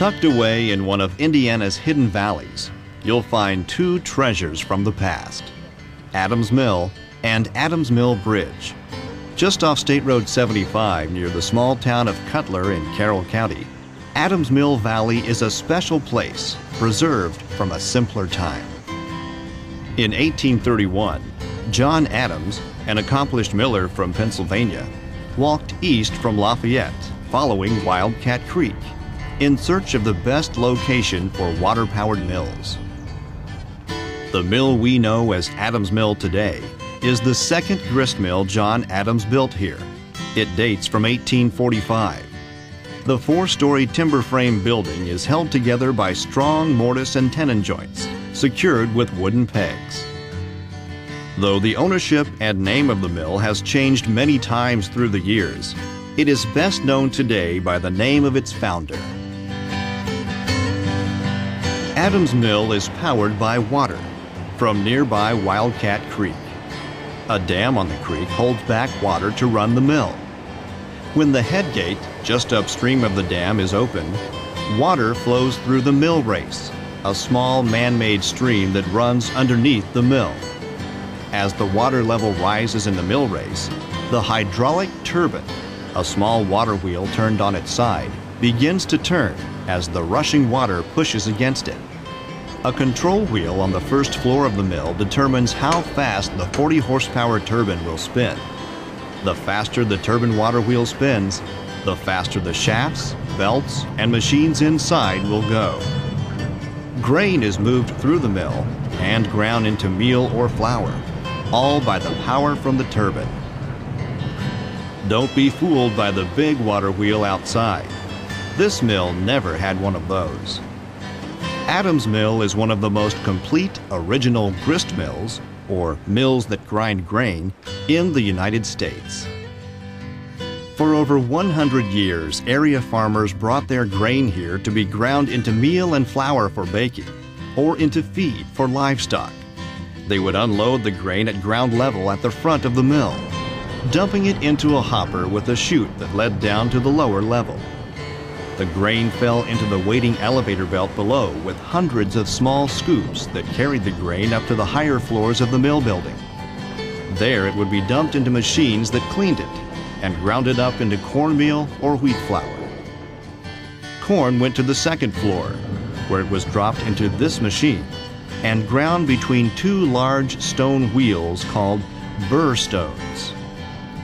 Tucked away in one of Indiana's hidden valleys, you'll find two treasures from the past: Adams Mill and Adams-Mill Bridge. Just off State Road 75 near the small town of Cutler in Carroll County, Adams-Mill Valley is a special place preserved from a simpler time. In 1831, John Adams, an accomplished miller from Pennsylvania, walked east from Lafayette following Wildcat Creek in search of the best location for water-powered mills. The mill we know as Adams Mill today is the second grist mill John Adams built here. It dates from 1845. The four-story timber frame building is held together by strong mortise and tenon joints, secured with wooden pegs. Though the ownership and name of the mill has changed many times through the years, it is best known today by the name of its founder. Adams Mill is powered by water from nearby Wildcat Creek. A dam on the creek holds back water to run the mill. When the head gate, just upstream of the dam, is opened, water flows through the mill race, a small man-made stream that runs underneath the mill. As the water level rises in the mill race, the hydraulic turbine, a small water wheel turned on its side, begins to turn as the rushing water pushes against it. A control wheel on the first floor of the mill determines how fast the 40 horsepower turbine will spin. The faster the turbine water wheel spins, the faster the shafts, belts, and machines inside will go. Grain is moved through the mill and ground into meal or flour, all by the power from the turbine. Don't be fooled by the big water wheel outside. This mill never had one of those. Adams Mill is one of the most complete original grist mills, or mills that grind grain, in the United States. For over 100 years, area farmers brought their grain here to be ground into meal and flour for baking, or into feed for livestock. They would unload the grain at ground level at the front of the mill, dumping it into a hopper with a chute that led down to the lower level. The grain fell into the waiting elevator belt below with hundreds of small scoops that carried the grain up to the higher floors of the mill building. There it would be dumped into machines that cleaned it and ground it up into cornmeal or wheat flour. Corn went to the second floor, where it was dropped into this machine and ground between two large stone wheels called burr stones.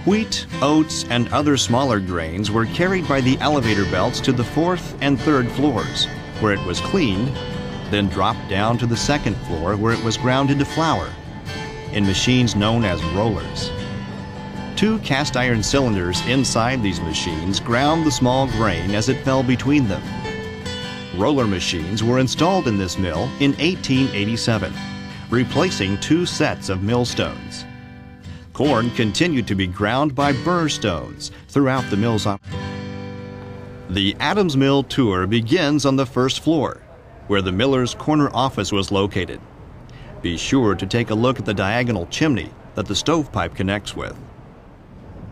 Wheat, oats, and other smaller grains were carried by the elevator belts to the fourth and third floors, where it was cleaned, then dropped down to the second floor where it was ground into flour in machines known as rollers. Two cast iron cylinders inside these machines ground the small grain as it fell between them. Roller machines were installed in this mill in 1887, replacing two sets of millstones. Corn continued to be ground by burr stones throughout the mill's operation. The Adams Mill tour begins on the first floor, where the miller's corner office was located. Be sure to take a look at the diagonal chimney that the stovepipe connects with.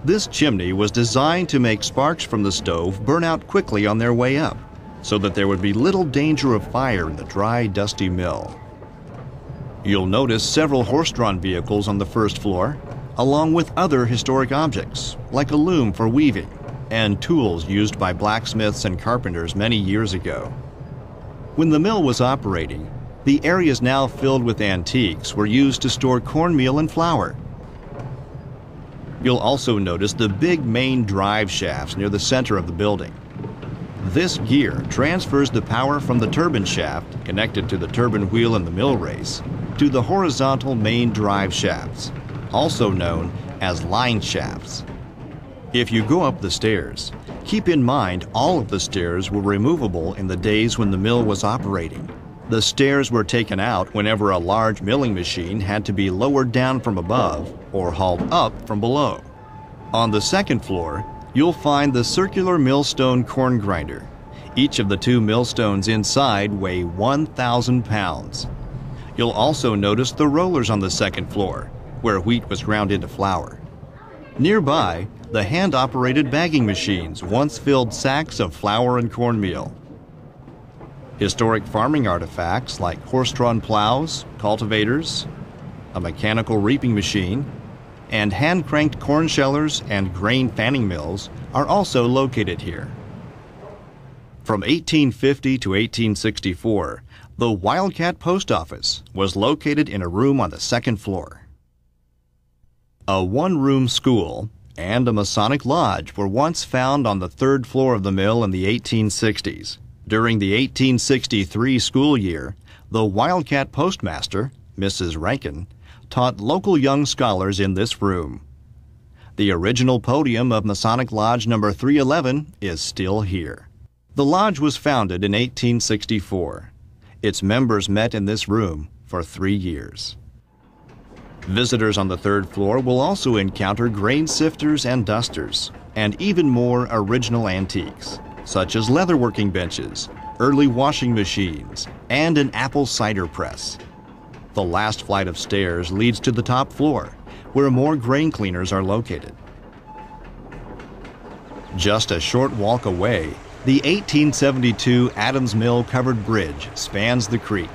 This chimney was designed to make sparks from the stove burn out quickly on their way up, so that there would be little danger of fire in the dry, dusty mill. You'll notice several horse-drawn vehicles on the first floor, along with other historic objects, like a loom for weaving, and tools used by blacksmiths and carpenters many years ago. When the mill was operating, the areas now filled with antiques were used to store cornmeal and flour. You'll also notice the big main drive shafts near the center of the building. This gear transfers the power from the turbine shaft, connected to the turbine wheel in the mill race, to the horizontal main drive shafts, also known as line shafts. If you go up the stairs, keep in mind all of the stairs were removable in the days when the mill was operating. The stairs were taken out whenever a large milling machine had to be lowered down from above or hauled up from below. On the second floor, you'll find the circular millstone corn grinder. Each of the two millstones inside weigh 1,000 pounds. You'll also notice the rollers on the second floor, where wheat was ground into flour. Nearby, the hand-operated bagging machines once filled sacks of flour and cornmeal. Historic farming artifacts like horse-drawn plows, cultivators, a mechanical reaping machine, and hand-cranked corn shellers and grain fanning mills are also located here. From 1850 to 1864, the Wildcat Post Office was located in a room on the second floor. A one-room school and a Masonic lodge were once found on the third floor of the mill in the 1860s. During the 1863 school year, the Wildcat postmaster, Mrs. Rankin, taught local young scholars in this room. The original podium of Masonic Lodge number 311 is still here. The lodge was founded in 1864. Its members met in this room for 3 years. Visitors on the third floor will also encounter grain sifters and dusters, and even more original antiques, such as leatherworking benches, early washing machines, and an apple cider press. The last flight of stairs leads to the top floor, where more grain cleaners are located. Just a short walk away, the 1872 Adams-Mill-Covered Bridge spans the creek.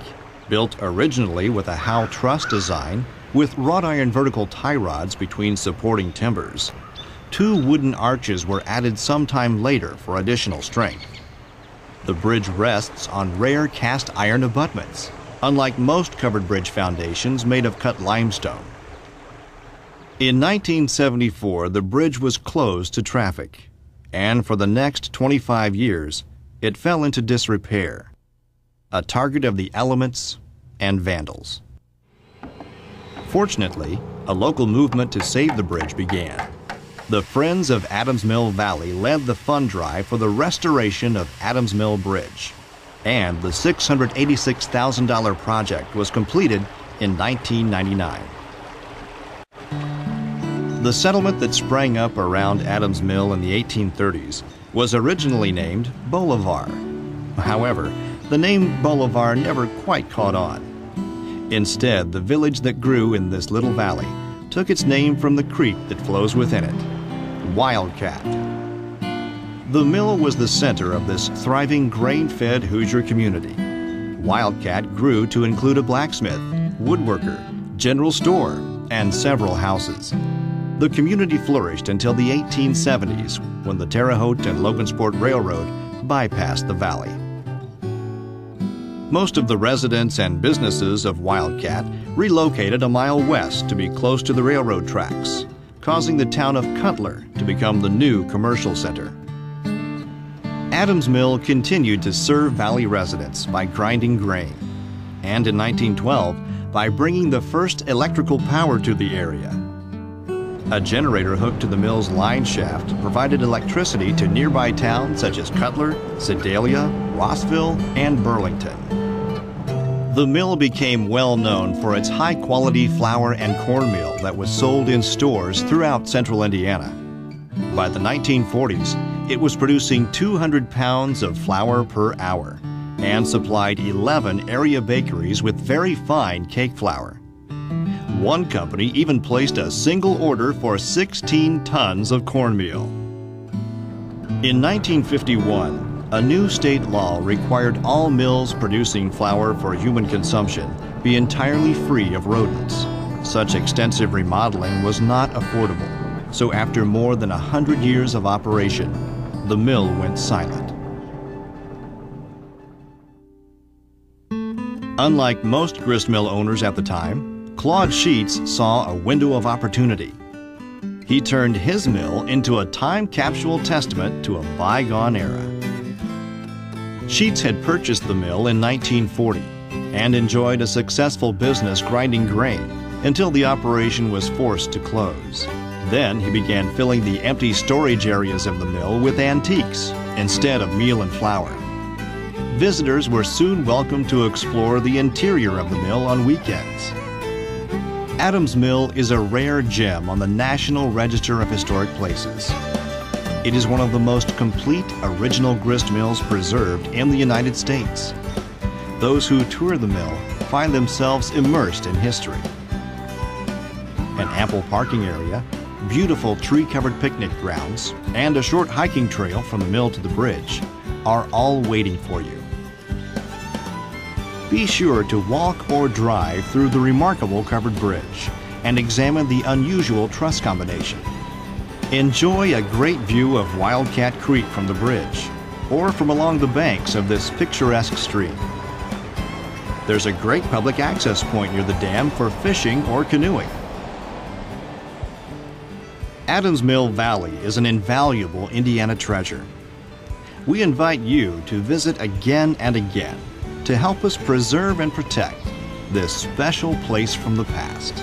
Built originally with a Howe truss design, with wrought iron vertical tie rods between supporting timbers, 2 wooden arches were added sometime later for additional strength. The bridge rests on rare cast iron abutments, unlike most covered bridge foundations made of cut limestone. In 1974, the bridge was closed to traffic, and for the next 25 years, it fell into disrepair, a target of the elements and vandals. Fortunately, a local movement to save the bridge began. The Friends of Adams Mill Valley led the fund drive for the restoration of Adams Mill Bridge, and the $686,000 project was completed in 1999. The settlement that sprang up around Adams Mill in the 1830s was originally named Bolivar. However, the name Bolivar never quite caught on. Instead, the village that grew in this little valley took its name from the creek that flows within it, Wildcat. The mill was the center of this thriving grain-fed Hoosier community. Wildcat grew to include a blacksmith, woodworker, general store, and several houses. The community flourished until the 1870s, when the Terre Haute and Logansport Railroad bypassed the valley. Most of the residents and businesses of Wildcat relocated a mile west to be close to the railroad tracks, causing the town of Cutler to become the new commercial center. Adams Mill continued to serve valley residents by grinding grain, and in 1912 by bringing the first electrical power to the area. A generator hooked to the mill's line shaft provided electricity to nearby towns such as Cutler, Sedalia, Rossville, and Burlington. The mill became well known for its high-quality flour and cornmeal that was sold in stores throughout central Indiana. By the 1940s, it was producing 200 pounds of flour per hour and supplied 11 area bakeries with very fine cake flour. One company even placed a single order for 16 tons of cornmeal. In 1951, a new state law required all mills producing flour for human consumption be entirely free of rodents. Such extensive remodeling was not affordable, so after more than 100 years of operation, the mill went silent. Unlike most grist mill owners at the time, Claude Sheets saw a window of opportunity. He turned his mill into a time capsule testament to a bygone era. Sheets had purchased the mill in 1940 and enjoyed a successful business grinding grain until the operation was forced to close. Then he began filling the empty storage areas of the mill with antiques instead of meal and flour. Visitors were soon welcome to explore the interior of the mill on weekends. Adams Mill is a rare gem on the National Register of Historic Places. It is one of the most complete original grist mills preserved in the United States. Those who tour the mill find themselves immersed in history. An ample parking area, beautiful tree-covered picnic grounds, and a short hiking trail from the mill to the bridge are all waiting for you. Be sure to walk or drive through the remarkable covered bridge and examine the unusual truss combination. Enjoy a great view of Wildcat Creek from the bridge or from along the banks of this picturesque stream. There's a great public access point near the dam for fishing or canoeing. Adams-Mill Valley is an invaluable Indiana treasure. We invite you to visit again and again to help us preserve and protect this special place from the past.